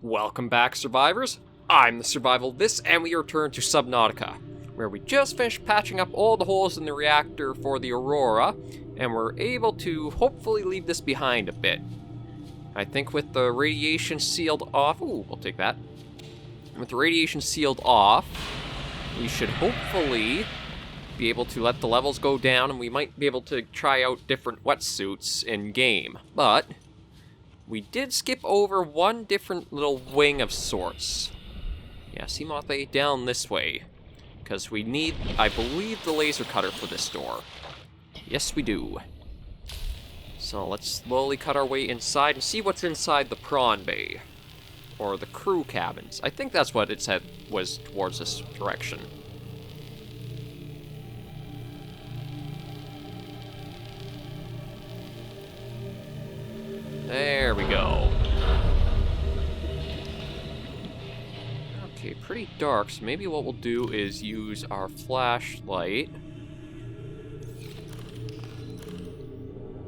Welcome back, survivors. I'm the SurvivalVis, and we return to Subnautica, where we just finished patching up all the holes in the reactor for the Aurora, and we're able to hopefully leave this behind a bit. I think with the radiation sealed off... Ooh, we'll take that. With the radiation sealed off, we should hopefully be able to let the levels go down, and we might be able to try out different wetsuits in-game. But we did skip over one different little wing of sorts. Yeah, Seamoth A down this way. Because we need, I believe, the laser cutter for this door. Yes, we do. So let's slowly cut our way inside and see what's inside the prawn bay. Or the crew cabins. I think that's what it said was towards this direction. There we go. Okay, pretty dark, so maybe what we'll do is use our flashlight.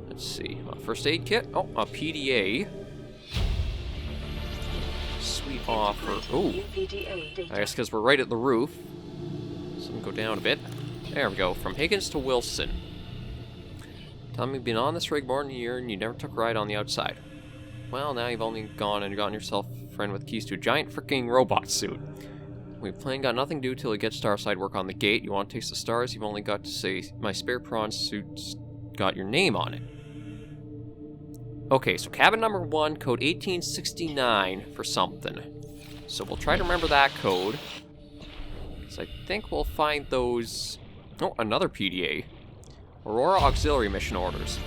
Let's see. First aid kit. Oh, a PDA. Sweet offer. Oh, I guess because we're right at the roof. So we'll go down a bit. There we go. From Higgins to Wilson. Tell me you've been on this rig more than a year and you never took a ride on the outside. Well, now you've only gone and gotten yourself a friend with keys to a giant freaking robot suit. We've plain got nothing to do till we get Starside work on the gate. You want to taste the stars? You've only got to say, my spare prawn suit's got your name on it. Okay, so cabin number 1, code 1869 for something. So we'll try to remember that code. So I think we'll find those... Oh, another PDA. Aurora Auxiliary Mission Orders.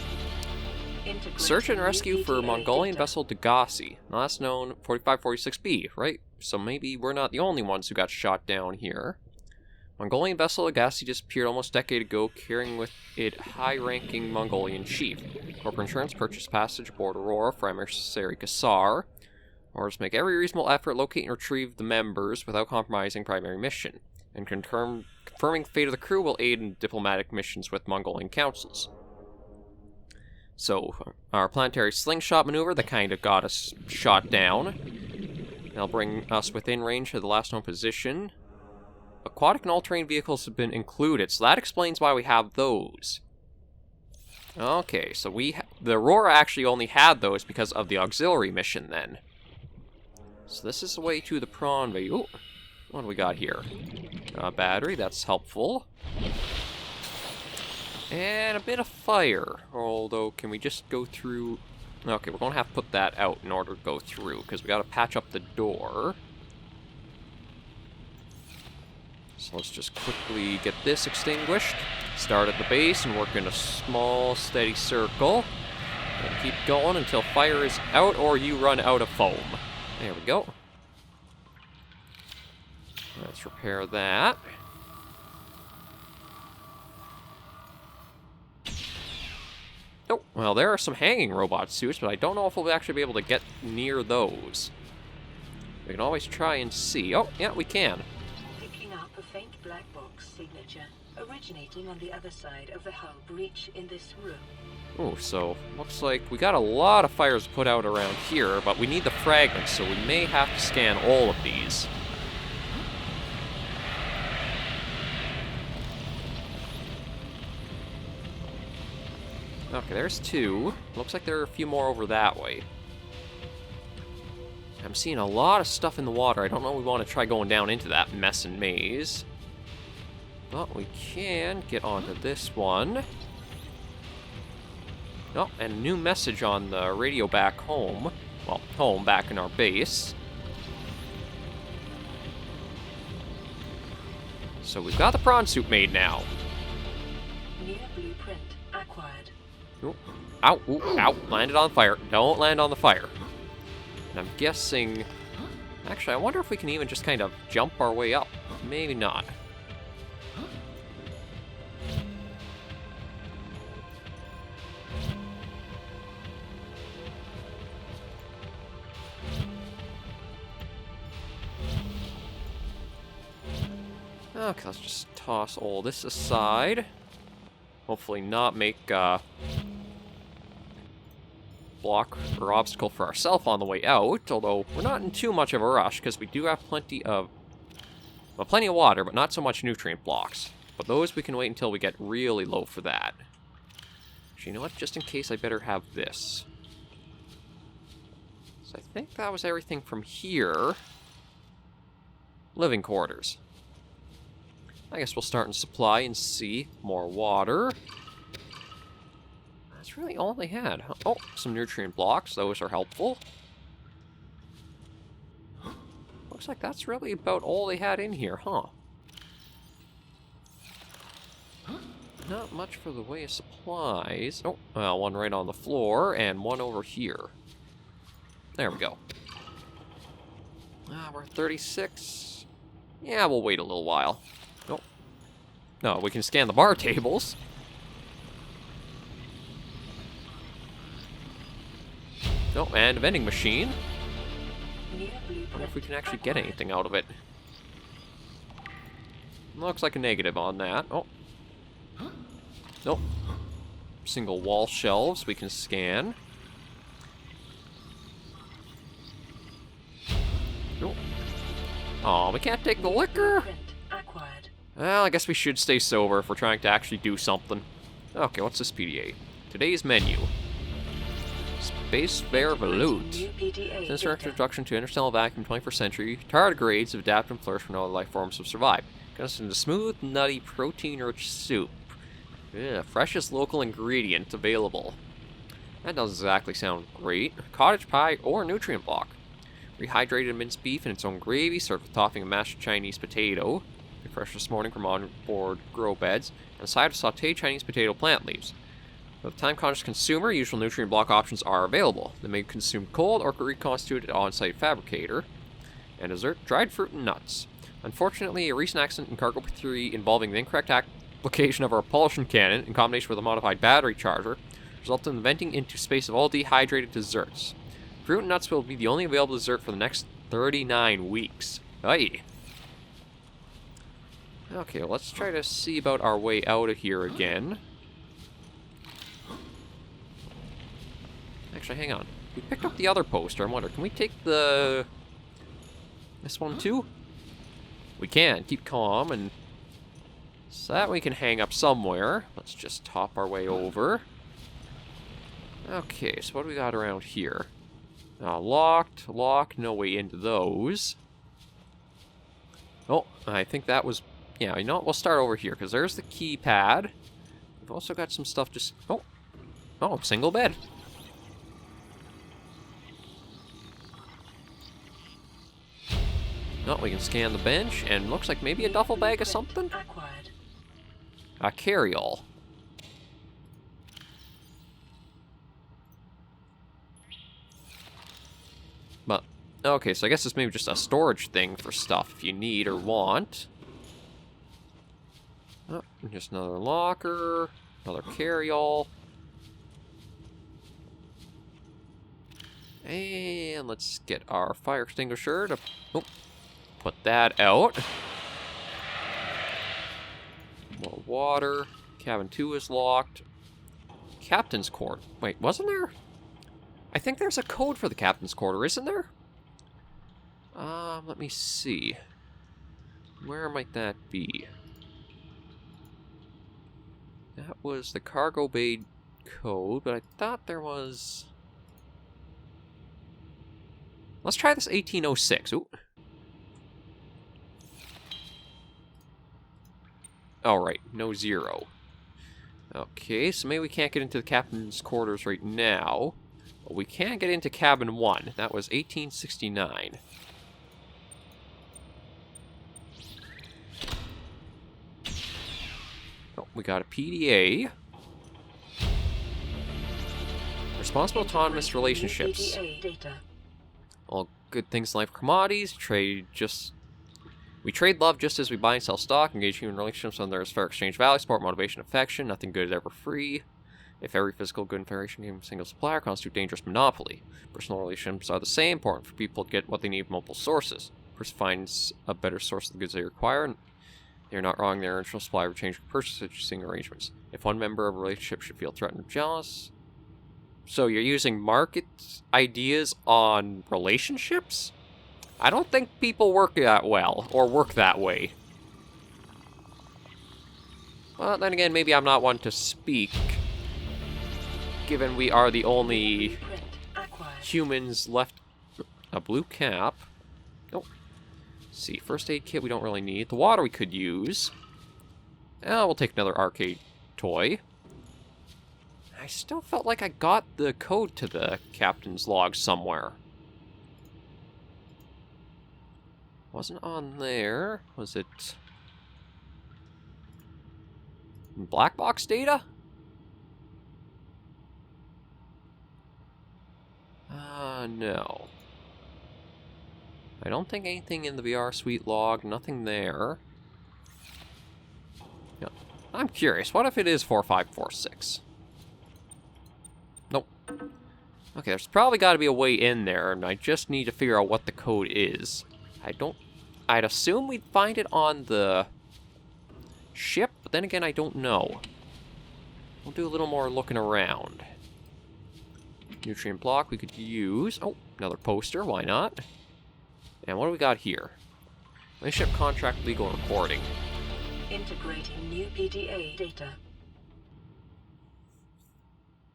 Search and rescue for Mongolian vessel Degassi, last known 4546B, right? So maybe we're not the only ones who got shot down here. Mongolian vessel Degassi disappeared almost a decade ago, carrying with it high-ranking Mongolian chief. Corporate insurance purchased passage aboard Aurora for emissary Kassar. Orders make every reasonable effort to locate and retrieve the members without compromising primary mission. And confirming the fate of the crew will aid in diplomatic missions with Mongolian councils. So, our planetary slingshot maneuver that kind of got us shot down. That'll bring us within range of the last known position. Aquatic and all-terrain vehicles have been included, so that explains why we have those. Okay, so the Aurora actually only had those because of the auxiliary mission then. So this is the way to the prawn bay. Ooh, what do we got here? Battery, that's helpful. And a bit of fire. Although, can we just go through... Okay, we're going to have to put that out in order to go through, because we got to patch up the door. So let's just quickly get this extinguished. Start at the base and work in a small, steady circle. And keep going until fire is out or you run out of foam. There we go. Let's repair that. Oh, well, there are some hanging robot suits, but I don't know if we'll actually be able to get near those. We can always try and see. Oh, yeah, we can. Picking up a faint black box signature, originating on the other side of the hull breach in this room. Oh, so looks like we got a lot of fires put out around here, but we need the fragments, so we may have to scan all of these. Okay, there's 2. Looks like there are a few more over that way. I'm seeing a lot of stuff in the water. I don't know if we want to try going down into that mess and maze. But we can get onto this one. Oh, and a new message on the radio back home. Well, home, back in our base. So we've got the prawn suit made now. New blueprint acquired. Ooh. Ow, ooh, ow, landed on fire. Don't land on the fire. And I'm guessing... Actually, I wonder if we can even just kind of jump our way up. Maybe not. Okay, let's just toss all this aside. Hopefully not make roadblock or obstacle for ourselves on the way out, although we're not in too much of a rush because we do have plenty of water, but not so much nutrient blocks. But those we can wait until we get really low for that. Actually, you know what? Just in case, I better have this. So I think that was everything from here. Living quarters. I guess we'll start in supply and see. More water. That's really all they had. Huh? Oh, some nutrient blocks. Those are helpful. Looks like that's really about all they had in here, huh? Not much for the way of supplies. Oh, well, one right on the floor and one over here. There we go. We're 36. Yeah, we'll wait a little while. Oh. No, we can scan the bar tables. Oh, and a vending machine. I wonder if we can actually get anything out of it. Looks like a negative on that. Oh. Nope. Single wall shelves we can scan. Nope. Oh, we can't take the liquor? Well, I guess we should stay sober if we're trying to actually do something. Okay, what's this PDA? Today's menu. Space Fair Volute. Since our introduction to interstellar vacuum 21st century, tardigrades have adapted and flourished when other life forms have survived. Consisting of smooth, nutty, protein-rich soup. Yeah, freshest local ingredient available. That doesn't exactly sound great. Cottage pie or nutrient block. Rehydrated minced beef in its own gravy, served with topping of mashed Chinese potato. Fresh this morning from on-board grow beds. And a side of sauteed Chinese potato plant leaves. For the time-conscious consumer, usual nutrient block options are available. They may be consumed cold or reconstituted on-site fabricator. And dessert, dried fruit and nuts. Unfortunately, a recent accident in Cargo 3 involving the incorrect application of our propulsion cannon in combination with a modified battery charger resulted in the venting into space of all dehydrated desserts. Fruit and nuts will be the only available dessert for the next 39 weeks. Aye. Okay, well, let's try to see about our way out of here again. Actually, hang on. We picked up the other poster. I wonder, can we take this one too? We can. Keep calm, and so that we can hang up somewhere. Let's just top our way over. Okay, so what do we got around here? Locked, no way into those. Oh, I think that was... Yeah, you know what? We'll start over here, because there's the keypad. We've also got some stuff just... Oh, single bed. Oh, we can scan the bench, and looks like maybe a duffel bag of something? A carry-all. But, okay, so I guess it's maybe just a storage thing for stuff if you need or want. Oh, just another locker, another carry-all. And let's get our fire extinguisher to put that out. More water. Cabin 2 is locked. Captain's quarter. Wait, wasn't there? I think there's a code for the captain's quarter, isn't there? Let me see. Where might that be? That was the cargo bay code, but I thought there was... Let's try this 1806. Ooh. Alright, no 0. Okay, so maybe we can't get into the captain's quarters right now. But we can get into cabin 1. That was 1869. Oh, we got a PDA. Responsible autonomous relationships. All good things in life, commodities, we trade love just as we buy and sell stock, engage human relationships when there is fair exchange value, support, motivation, affection, nothing good is ever free. If every physical good and federation came from a single supplier, constitute dangerous monopoly. Personal relationships are the same, important for people to get what they need from multiple sources. Person finds a better source of the goods they require, and they're not wrong, their original supplier will change purchasing arrangements. If one member of a relationship should feel threatened or jealous, So you're using market ideas on relationships? I don't think people work that well, or work that way. Well, then again, maybe I'm not one to speak, given we are the only humans left. A blue cap. Oh. Let's see, first aid kit we don't really need. The water we could use. Oh, we'll take another arcade toy. I still felt like I got the code to the captain's log somewhere. Wasn't on there. Was it in black box data? No. I don't think anything in the VR suite log, nothing there. Yeah. I'm curious, what if it is 4546? Nope. Okay, there's probably got to be a way in there, and I just need to figure out what the code is. I'd assume we'd find it on the ship, but then again, I don't know. We'll do a little more looking around. Nutrient block we could use. Oh, another poster, why not? And what do we got here? Ship contract legal reporting. Integrating new PDA data.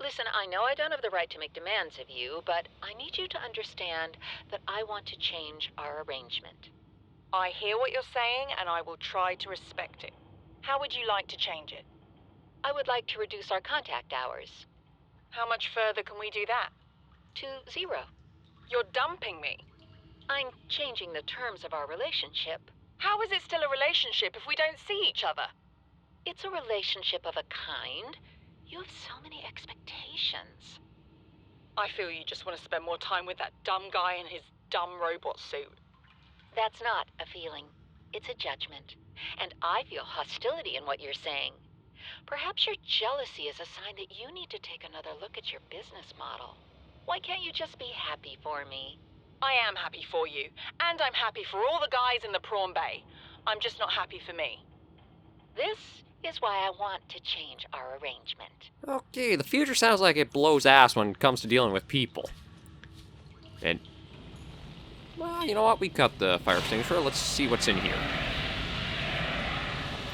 Listen, I know I don't have the right to make demands of you, but I need you to understand that I want to change our arrangement. I hear what you're saying, and I will try to respect it. How would you like to change it? I would like to reduce our contact hours. How much further can we do that? To 0. You're dumping me. I'm changing the terms of our relationship. How is it still a relationship if we don't see each other? It's a relationship of a kind. You have so many expectations. I feel you just want to spend more time with that dumb guy in his dumb robot suit. That's not a feeling. It's a judgment. And I feel hostility in what you're saying. Perhaps your jealousy is a sign that you need to take another look at your business model. Why can't you just be happy for me? I am happy for you, and I'm happy for all the guys in the prawn bay. I'm just not happy for me. This is why I want to change our arrangement. Okay, the future sounds like it blows ass when it comes to dealing with people. And, well, you know what? We got the fire extinguisher. Let's see what's in here.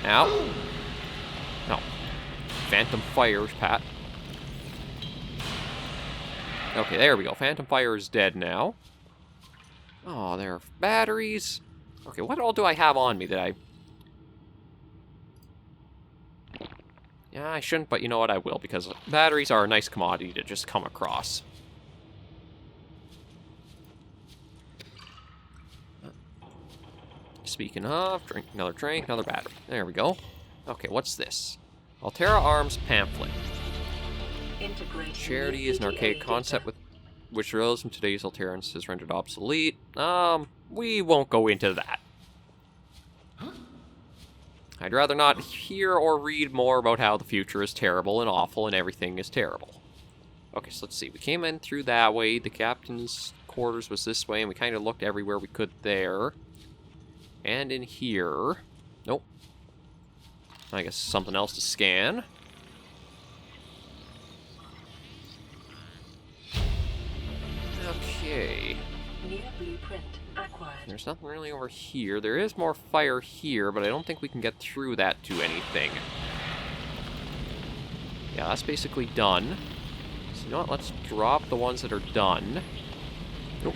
Ow. No. Phantom fires, Pat. Okay, there we go. Phantom fire is dead now. Oh, there are batteries. Okay, what all do I have on me that I... Yeah, I shouldn't, but you know what? I will, because batteries are a nice commodity to just come across. Speaking of, drink, another battery. There we go. Okay, what's this? Altera Arms pamphlet. Charity is an archaic concept with which realism today's Alterans is rendered obsolete. We won't go into that. I'd rather not hear or read more about how the future is terrible and awful and everything is terrible. Okay, so let's see. We came in through that way. The captain's quarters was this way, and we kind of looked everywhere we could there. And in here... Nope. I guess something else to scan. Okay. New blueprint acquired. There's nothing really over here. There is more fire here, but I don't think we can get through that to anything. Yeah, that's basically done. So you know what? Let's drop the ones that are done. Nope.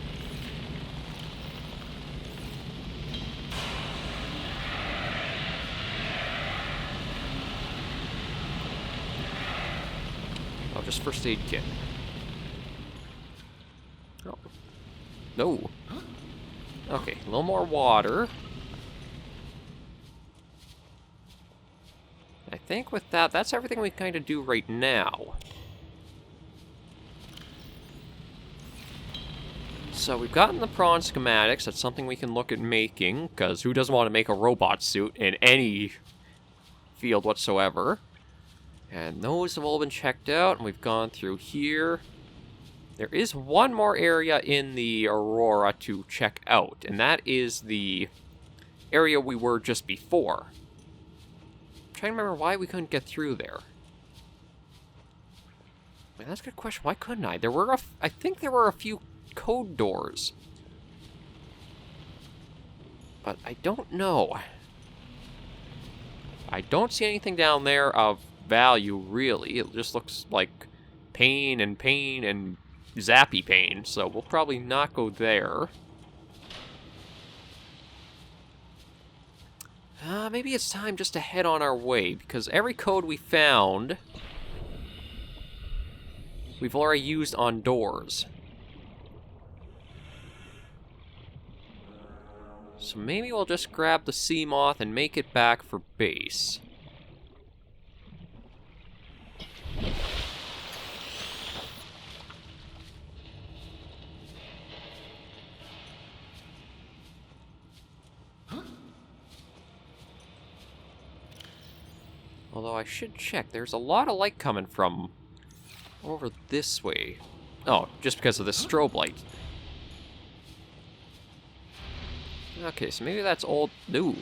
Oh, just first aid kit. Oh. No. Okay, a little more water. I think with that, that's everything we kind of do right now. So we've gotten the prawn schematics. That's something we can look at making, because who doesn't want to make a robot suit in any field whatsoever? And those have all been checked out, and we've gone through here. There is one more area in the Aurora to check out, and that is the area we were just before. I'm trying to remember why we couldn't get through there. Man, that's a good question. Why couldn't I? There were I think there were a few code doors. But I don't know. I don't see anything down there of value, really. It just looks like pain and zappy pain, so we'll probably not go there. Maybe it's time just to head on our way, because every code we found, we've already used on doors. So maybe we'll just grab the sea moth and make it back for base. Although I should check, there's a lot of light coming from over this way. Oh, just because of the strobe light. Okay, so maybe that's all... Ooh.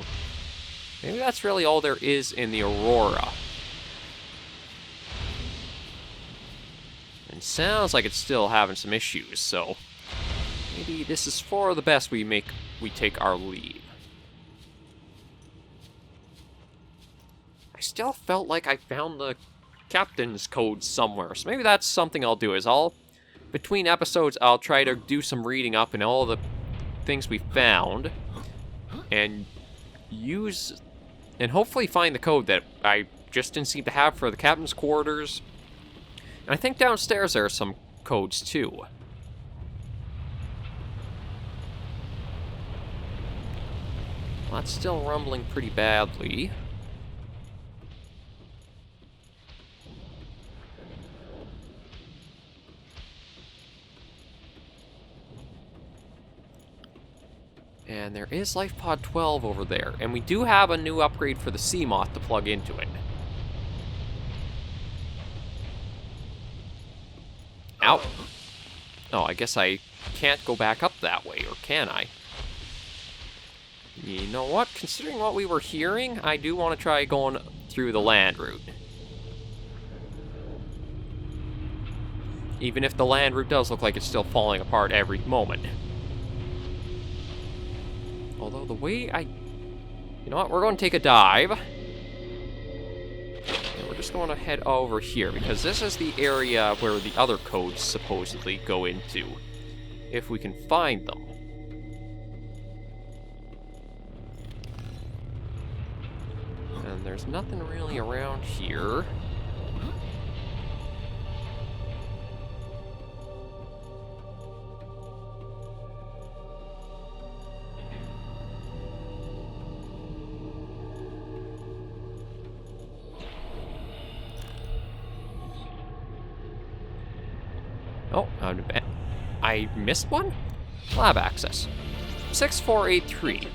Maybe that's really all there is in the Aurora. And sounds like it's still having some issues, so... Maybe this is for the best we take our leave. I still felt like I found the captain's code somewhere, so maybe that's something I'll do, is between episodes, I'll try to do some reading up in all the things we found, and hopefully find the code that I just didn't seem to have for the captain's quarters. And I think downstairs there are some codes too. Well, that's still rumbling pretty badly. And there is Life Pod 12 over there. And we do have a new upgrade for the sea moth to plug into it. Ow. Oh, I guess I can't go back up that way, or can I? You know what? Considering what we were hearing, I do want to try going through the land route. Even if the land route does look like it's still falling apart every moment. Although the way you know what, we're going to take a dive. And we're just going to head over here, because this is the area where the other codes supposedly go into. If we can find them. And there's nothing really around here. Oh, I missed one? Lab access. 6483.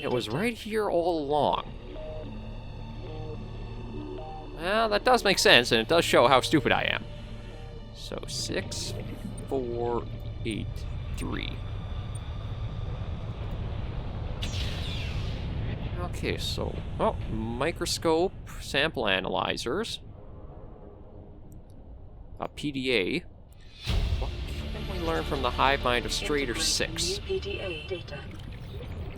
It was right here all along. Well, that does make sense, and it does show how stupid I am. So, 6483. Okay, so... Oh, microscope, sample analyzers. A PDA. What can we learn from the hive mind of Strader 6?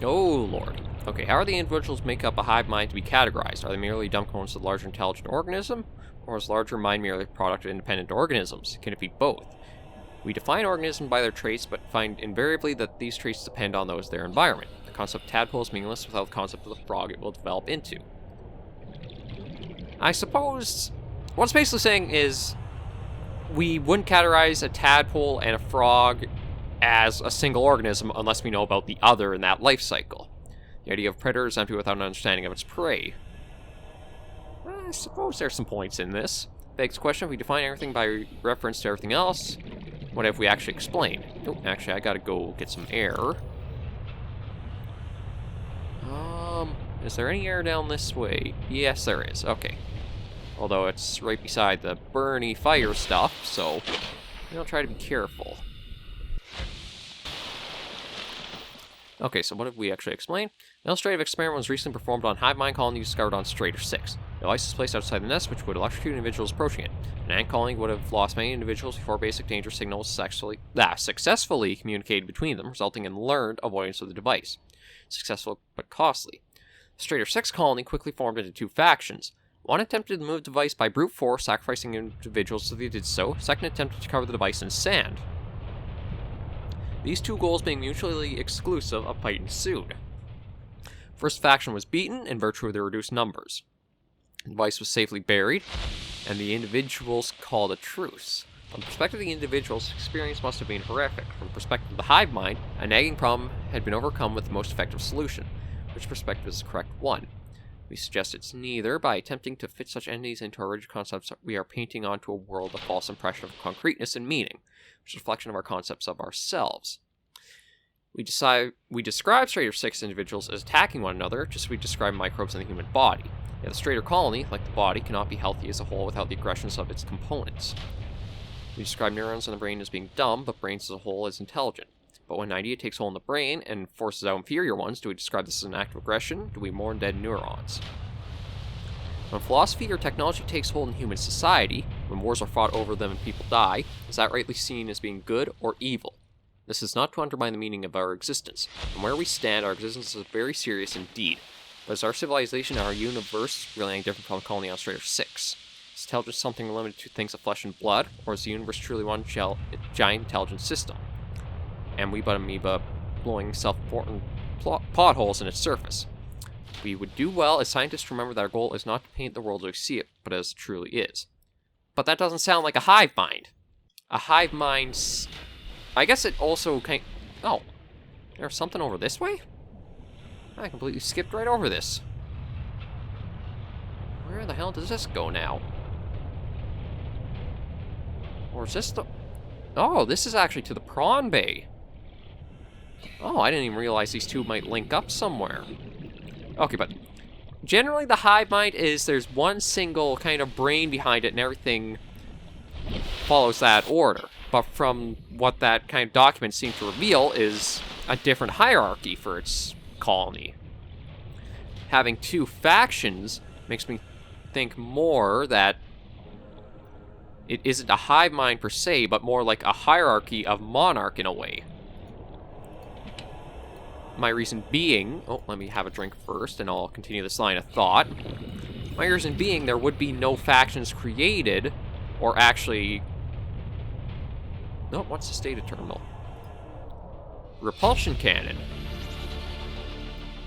Oh, Lord. Okay, how are the individuals make up a hive mind to be categorized? Are they merely dumb components of a larger intelligent organism? Or is larger mind merely a product of independent organisms? Can it be both? We define organisms by their traits, but find invariably that these traits depend on those of their environment. The concept of tadpole is meaningless without the concept of the frog it will develop into. I suppose what it's basically saying is we wouldn't categorize a tadpole and a frog as a single organism unless we know about the other in that life cycle. The idea of predator is empty without an understanding of its prey. I suppose there's some points in this. Begs the question, if we define everything by reference to everything else, what if we actually explain? Oh, actually, I gotta go get some air. Is there any air down this way? Yes, there is. Okay. Although it's right beside the burny fire stuff, so I'll try to be careful. Okay, so what have we actually explained? An illustrative experiment was recently performed on hive mind colony discovered on Strader 6. The device is placed outside the nest, which would electrocute individuals approaching it. An ant colony would have lost many individuals before basic danger signals successfully communicated between them, resulting in learned avoidance of the device. Successful but costly. The Strader 6 colony quickly formed into two factions. One attempted to move the device by brute force, sacrificing individuals so they did so. Second attempted to cover the device in sand. These two goals being mutually exclusive, a fight ensued. First faction was beaten in virtue of their reduced numbers. The device was safely buried, and the individuals called a truce. From the perspective of the individuals, experience must have been horrific. From the perspective of the hive mind, a nagging problem had been overcome with the most effective solution. Which perspective is the correct one? We suggest it's neither. By attempting to fit such entities into our rigid concepts, we are painting onto a world a false impression of concreteness and meaning, which is a reflection of our concepts of ourselves. We describe Strader 6 individuals as attacking one another, just as we describe microbes in the human body. Yet the Strader colony, like the body, cannot be healthy as a whole without the aggressions of its components. We describe neurons in the brain as being dumb, but brains as a whole as intelligent. But when an idea takes hold in the brain and forces out inferior ones, do we describe this as an act of aggression? Do we mourn dead neurons? When philosophy or technology takes hold in human society, when wars are fought over them and people die, is that rightly seen as being good or evil? This is not to undermine the meaning of our existence. From where we stand, our existence is very serious indeed. But is our civilization and our universe really any different from the colony on Strader 6? Is intelligence something limited to things of flesh and blood, or is the universe truly one giant intelligent system? And we but amoeba blowing self-important potholes in its surface. We would do well as scientists to remember that our goal is not to paint the world as we see it, but as it truly is. But that doesn't sound like a hive mind. A hive mind's... I guess it also kind... Oh. There's something over this way? I completely skipped right over this. Where the hell does this go now? Or is this the... Oh, this is actually to the Prawn Bay. Oh, I didn't even realize these two might link up somewhere. Okay, but... Generally, the hive mind is there's one single kind of brain behind it and everything follows that order. But from what that kind of document seemed to reveal is a different hierarchy for its colony. Having two factions makes me think more that it isn't a hive mind per se, but more like a hierarchy of monarch in a way. My reason being... Oh, let me have a drink first, and I'll continue this line of thought. My reason being there would be no factions created, or actually... No, what's the stated terminal? Repulsion cannon.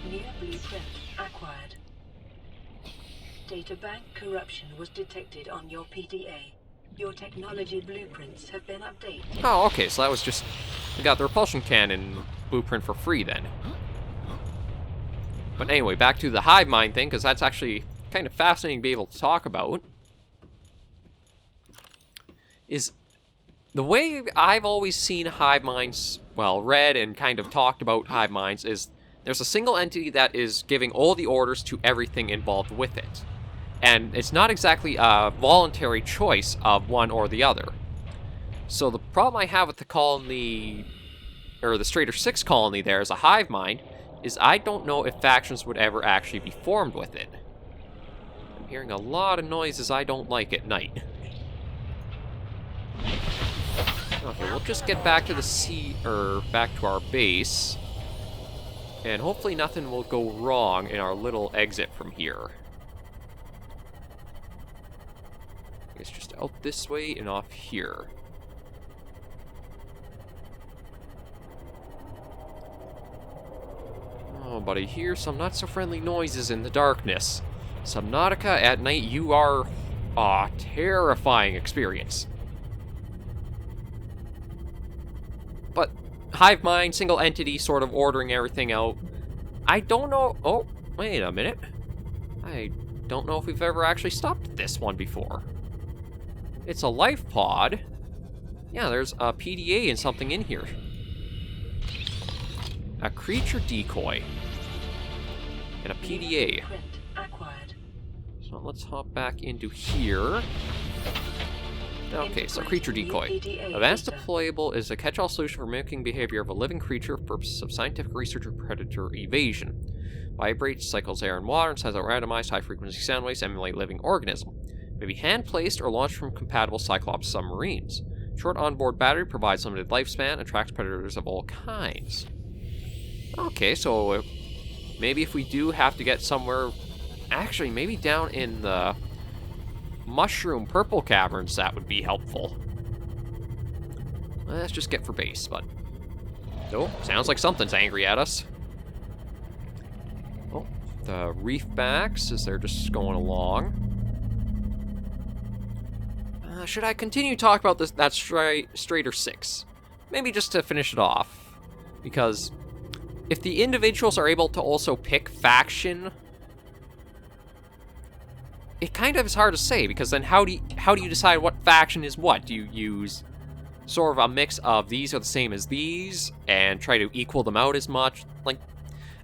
New blueprint acquired. Databank corruption was detected on your PDA. Your technology blueprints have been updated. Oh, okay, so that was just... We got the repulsion cannon blueprint for free then. But anyway, back to the hive mind thing, because that's actually kind of fascinating to be able to talk about. Is... The way I've always seen hive minds, well, read and kind of talked about hive minds is there's a single entity that is giving all the orders to everything involved with it. And it's not exactly a voluntary choice of one or the other. So the problem I have with the colony, or the Strader 6 colony there as a hive mind, is I don't know if factions would ever actually be formed with it. I'm hearing a lot of noises I don't like at night. Okay, we'll just get back to the sea, or back to our base. And hopefully nothing will go wrong in our little exit from here. It's just out this way and off here. Oh, but I hear some not so friendly noises in the darkness. Subnautica at night, you are a terrifying experience. But hive mind, single entity, sort of ordering everything out. I don't know... Oh, wait a minute. I don't know if we've ever actually stopped at this one before. It's a life pod. Yeah, there's a PDA and something in here. A creature decoy. And a PDA. So let's hop back into here. Okay, so creature decoy. Advanced deployable is a catch-all solution for mimicking behavior of a living creature for purposes of scientific research or predator evasion. Vibrates, cycles air and water, and sends out randomized high-frequency sound waves emulate living organism. May be hand-placed or launched from compatible Cyclops submarines. Short onboard battery provides limited lifespan, attracts predators of all kinds. Okay, so maybe if we do have to get somewhere... Actually, maybe down in the mushroom purple caverns, that would be helpful. Let's just get for base, but... Oh, sounds like something's angry at us. Oh, the reef backs as they're just going along. Should I continue to talk about that Strader 6? Maybe just to finish it off. Because if the individuals are able to also pick faction, it kind of is hard to say, because then how do you decide what faction is what? Do you use sort of a mix of these are the same as these and try to equal them out as much? Like,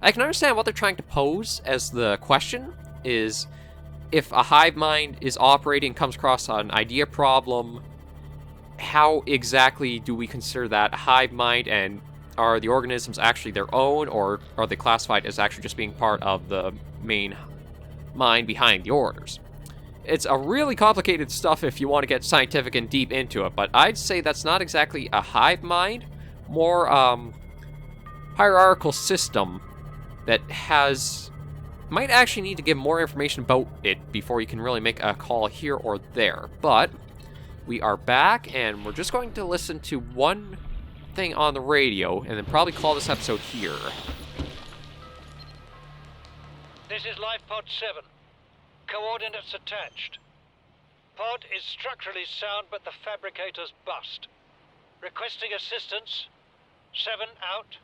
I can understand what they're trying to pose as the question is, if a hive mind is operating, comes across an idea problem, how exactly do we consider that a hive mind, and are the organisms actually their own, or are they classified as actually just being part of the main mind behind the orders? It's a really complicated stuff if you want to get scientific and deep into it, but I'd say that's not exactly a hive mind, more hierarchical system that might actually need to give more information about it before you can really make a call here or there. But we are back, and we're just going to listen to one thing on the radio, and then probably call this episode here. This is Life Pod 7. Coordinates attached. Pod is structurally sound, but the fabricator's bust. Requesting assistance. 7 out.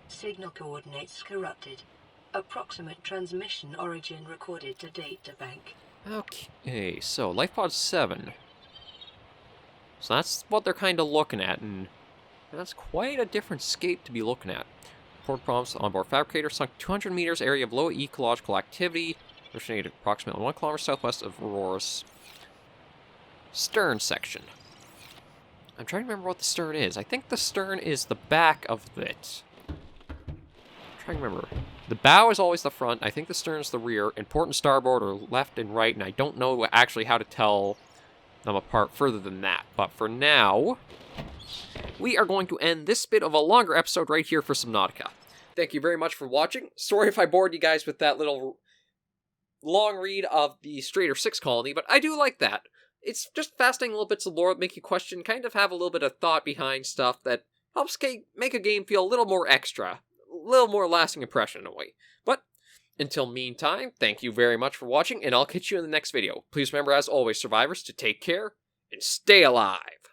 Signal coordinates corrupted. Approximate transmission origin recorded to data bank. Okay, so LifePod 7. So that's what they're kind of looking at, and that's quite a different scape to be looking at. Report prompts onboard fabricator sunk 200 meters, area of low ecological activity, originated approximately 1 kilometer southwest of Aurora's stern section. I'm trying to remember what the stern is. I think the stern is the back of it. I'm trying to remember. The bow is always the front. I think the stern is the rear. And port and starboard are left and right, and I don't know actually how to tell them apart further than that. But for now, we are going to end this bit of a longer episode right here for Subnautica. Thank you very much for watching. Sorry if I bored you guys with that little long read of the Strader 6 colony, but I do like that. It's just fascinating little bits of lore that make you question, kind of have a little bit of thought behind stuff that helps make a game feel a little more extra. A little more lasting impression in a way. But until meantime, thank you very much for watching, and I'll catch you in the next video. Please remember, as always, survivors, to take care and stay alive.